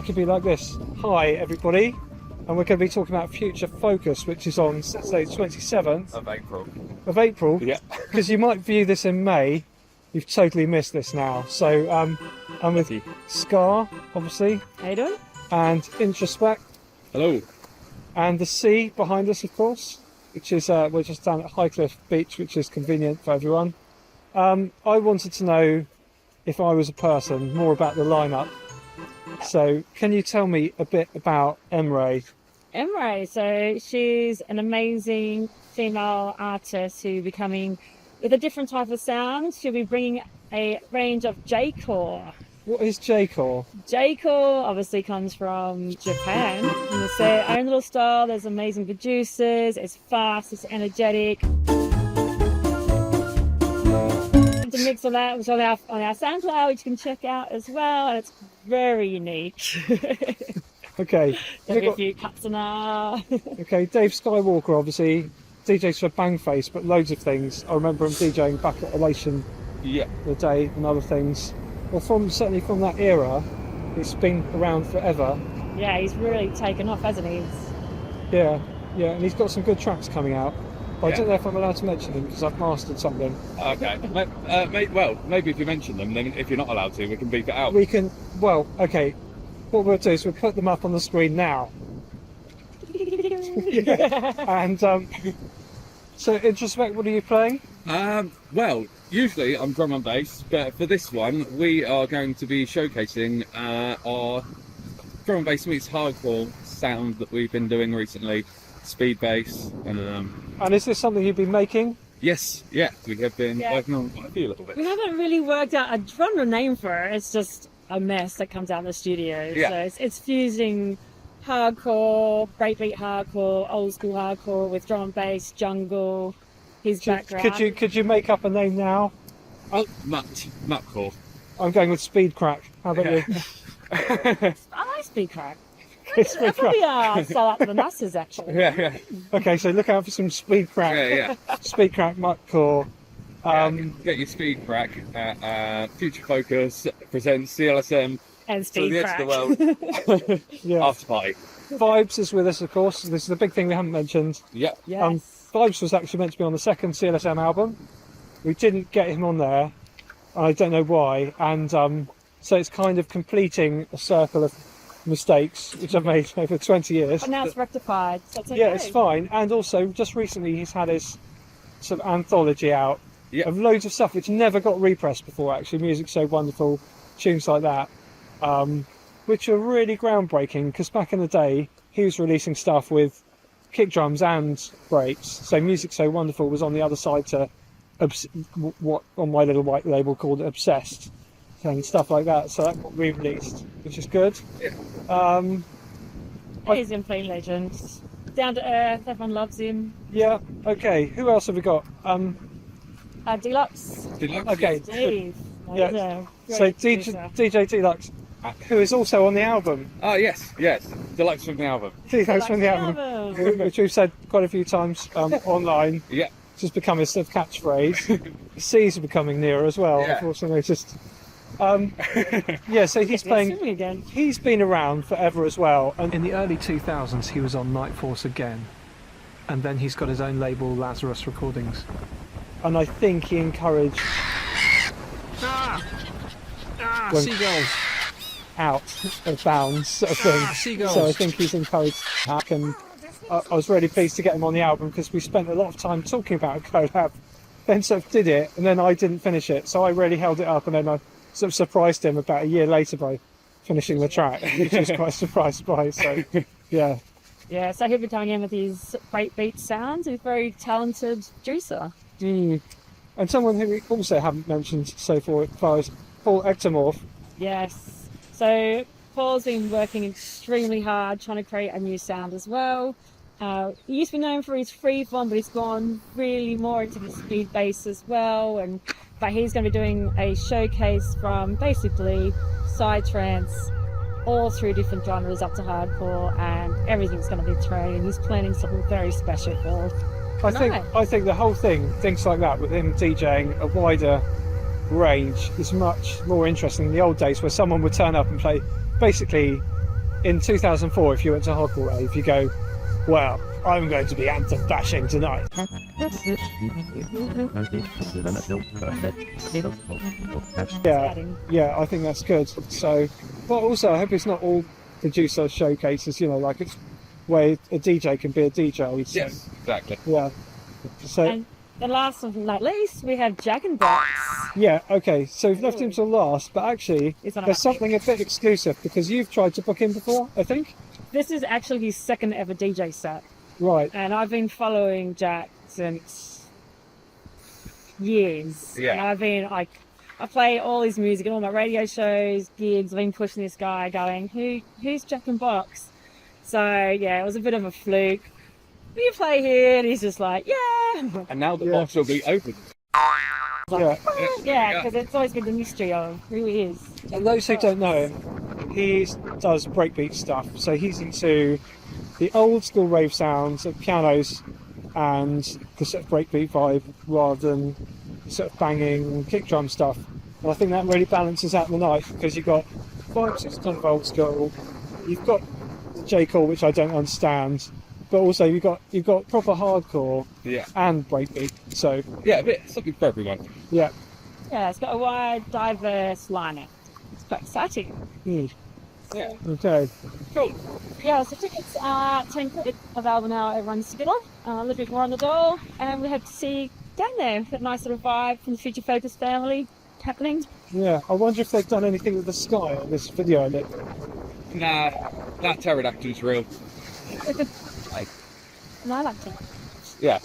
could be like this. Hi everybody, and we're going to be talking about Future Focus, which is on Saturday 27th of April. Yeah, because you might view this in May. You've totally missed this now. So I'm with Scar, obviously. How you doing? And Intraspekt. Hello. And the sea behind us, of course, which is we're just down at Highcliffe Beach, which is convenient for everyone. I wanted to know, if I was a person, more about the lineup. So can you tell me a bit about M-Rei? M-Rei, so she's an amazing female artist who'll be coming with a different type of sound. She'll be bringing a range of J-core. What is J-core? J-core obviously comes from Japan. And it's their own little style. There's amazing producers. It's fast, it's energetic. To mix of that was on our SoundCloud, which you can check out as well, and it's very unique. Okay. There's a few cuts in there. Okay, Dave Skywalker obviously DJs for Bangface, but loads of things. I remember him DJing back at Elation the day and other things. Well, certainly from that era, it's been around forever. Yeah, he's really taken off, hasn't he? Yeah, and he's got some good tracks coming out. I don't know if I'm allowed to mention them because I've mastered something. Okay. Well, maybe if you mention them, then if you're not allowed to, we can beep it out. We can. Well, okay. What we'll do is we'll put them up on the screen now. And so, Intraspekt, what are you playing? Well, usually I'm drum and bass, but for this one, we are going to be showcasing our drum and bass meets hardcore sound that we've been doing recently. Speedbass. And is this something you've been making? Yes, we have been working on quite a few little bits. We haven't really worked out a genre name for it. It's just a mess that comes out in the studio. Yeah. So it's fusing hardcore, breakbeat hardcore, old school hardcore with drum and bass, jungle, his background. Could you make up a name now? Oh, Nutcore. I'm going with Speed Crack. How about you? I like Speed Crack. That'll probably sell out to the masses, actually. Yeah. Okay, so look out for some Speed Crack. Yeah. Speed Crack, Muttcore. Get your Speed Crack. Future Focus presents CLSM And to Speed the Crack. edge of the world. After Party. Vibes is with us, of course. This is the big thing we haven't mentioned. Yeah. Yes. Vibes was actually meant to be on the second CLSM album. We didn't get him on there. I don't know why. And so it's kind of completing a circle of mistakes which I've made over 20 years. But now it's rectified, so it's okay. Yeah, it's fine. And also, just recently, he's had his sort of anthology out of loads of stuff which never got repressed before, actually. Music So Wonderful, tunes like that, which are really groundbreaking, because back in the day, he was releasing stuff with kick drums and breaks. So Music So Wonderful was on the other side to what on my little white label called Obsessed, and stuff like that. So that got re-released, which is good. He's in plain legend. Down to earth, everyone loves him. Yeah, okay. Who else have we got? Deluxe. Okay. Steve. Yeah. So DJ Deluxe, who is also on the album. Oh, yes. Deluxe from the album. Deluxe from the album, which we've said quite a few times online. Yeah. It's just become a sort of catchphrase. The C's are becoming nearer as well. Yeah. I've also noticed. So he's playing. He's been around forever as well. And in the early 2000s, he was on Night Force again, and then he's got his own label, Lazarus Recordings. And I think he encouraged seagulls out of bounds, sort of thing. Seagulls. So I think he's encouraged that, and I was really pleased to get him on the album because we spent a lot of time talking about a collab. Then sort of did it, and then I didn't finish it, so I really held it up, and then I sort of surprised him about a year later by finishing the track, which I was quite surprised by. So, yeah. Yeah, so he'll be coming in with his breakbeat sounds. He's a very talented producer. And someone who we also haven't mentioned so far is Paul Ectomorph. Yes. So Paul's been working extremely hard trying to create a new sound as well. He used to be known for his freeform, but he's gone really more into the speed bass as well. But he's going to be doing a showcase from basically psytrance all through different genres up to hardcore, and everything's going to be thrown. He's planning something very special for I think the whole thing, things like that, with him DJing a wider range, is much more interesting than the old days where someone would turn up and play basically in 2004, if you went to a hardcore rave, you go, well, I'm going to be anthem bashing tonight. Yeah, I think that's good. So, but also, I hope it's not all producer showcases, you know, like it's where a DJ can be a DJ. So, Yes, exactly. yeah. So, And the last but not least, we have Jack and Box. yeah, okay, so we've left him till last, but actually, It's on there's a- something a bit exclusive because you've tried to book him before, I think? This is actually his second ever DJ set. Right. And I've been following Jack since years. Yeah. And I've been like, I play all his music and all my radio shows, gigs. I've been pushing this guy, going, who's Jack and Box? So yeah, it was a bit of a fluke. Will you play here? And he's just like, yeah. And now the Yeah. box will be open. Yeah. Yeah, because it's always been the mystery of who he is. And those who don't know him, he does breakbeat stuff. So he's into the old school rave sounds of pianos and the sort of breakbeat vibe rather than sort of banging kick drum stuff. And I think that really balances out the night because you've got vibes, it's kind of old school. You've got the J-Call, which I don't understand, but also you've got proper hardcore Yeah. and breakbeat. So Yeah, a bit something for everyone. yeah. Yeah, it's got a wide, diverse lineup. It's quite exciting. Mm. Yeah. Okay. Cool. Yeah, so tickets are 10 quid available now. Everyone's together, a little bit more on the door, and we hope to see you down there. We've got a nice sort of vibe from the Future Focus family happening. Yeah. I wonder if they've done anything with the sky on this video. Look. Nah, that pterodactyl's real. And I like it. Yeah.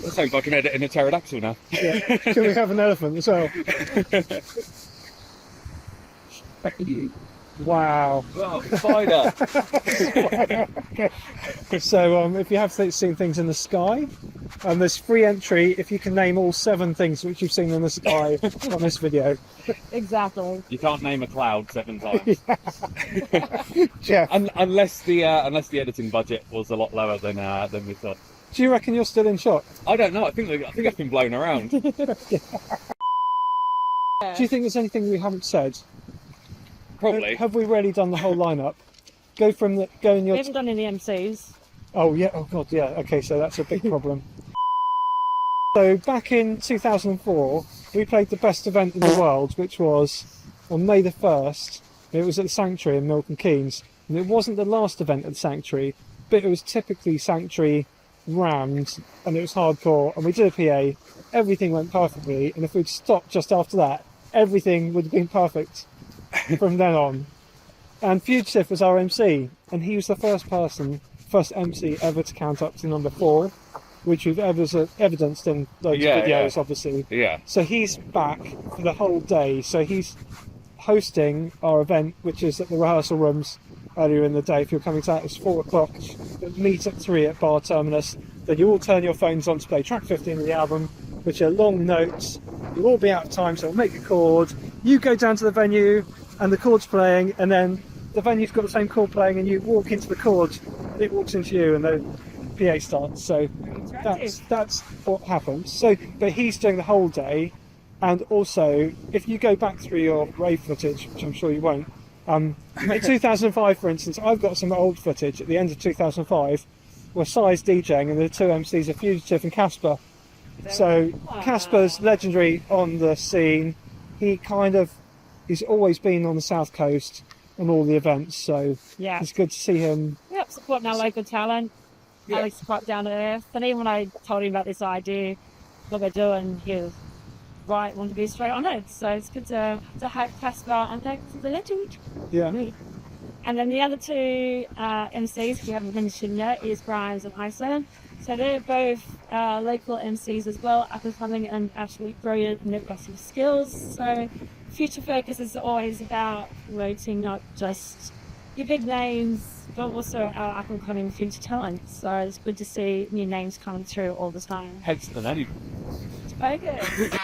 Let's hope I can edit in a pterodactyl now. Yeah. Can we have an elephant as well? Wow. Oh, spider. So if you have seen things in the sky, there's free entry if you can name all 7 things which you've seen in the sky on this video. Exactly. You can't name a cloud 7 times. Jeff, Unless the editing budget was a lot lower than we thought. do you reckon you're still in shot? I don't know. I think I've been blown around. Do you think there's anything we haven't said? Probably. Have we really done the whole lineup? Go in We your... haven't done any MCs. Oh yeah, oh god, yeah, okay, so that's a big problem. So back in 2004, we played the best event in the world, which was on May the 1st. It was at the Sanctuary in Milton Keynes. And it wasn't the last event at the Sanctuary, but it was typically Sanctuary rammed, and it was hardcore, and we did a PA, everything went perfectly, and if we'd stopped just after that, everything would have been perfect from then on. And Fugitive was our MC, and he was the first MC ever to count up to number 4, which we've evidenced in loads of videos, obviously. Yeah. So he's back for the whole day. So he's hosting our event, which is at the rehearsal rooms earlier in the day. If you're coming to that, it's 4 o'clock. Meet at 3 at Bar Terminus. Then you all turn your phones on to play track 15 of the album, which are long notes. You'll all be out of time, so we'll make a chord. You go down to the venue, and the chord's playing, and then the venue's got the same chord playing, and you walk into the chord, and it walks into you, and the PA starts. So that's what happens. So, but he's doing the whole day, and also if you go back through your rave footage, which I'm sure you won't, in 2005, for instance, I've got some old footage at the end of 2005 where Si's DJing, and the 2 MCs are Fugitive and Casper. So Casper's legendary on the scene. He's always been on the south coast on all the events, so Yeah. it's good to see him. Yep, supporting our local talent. Yeah. Alex is quite down to earth. And even when I told him about this idea, what we're doing, he was right, wanted to be straight on it. So it's good to have Casper and thanks to the legend. Yeah. And then the other 2 MCs we haven't mentioned yet is Grimz and Ishter. So they're both local MCs as well, up and coming and absolutely brilliant, and they've got some skills. So Future Focus is always about promoting not just your big names, but also our up and coming future talent. So it's good to see new names coming through all the time. Hence the name. Focus.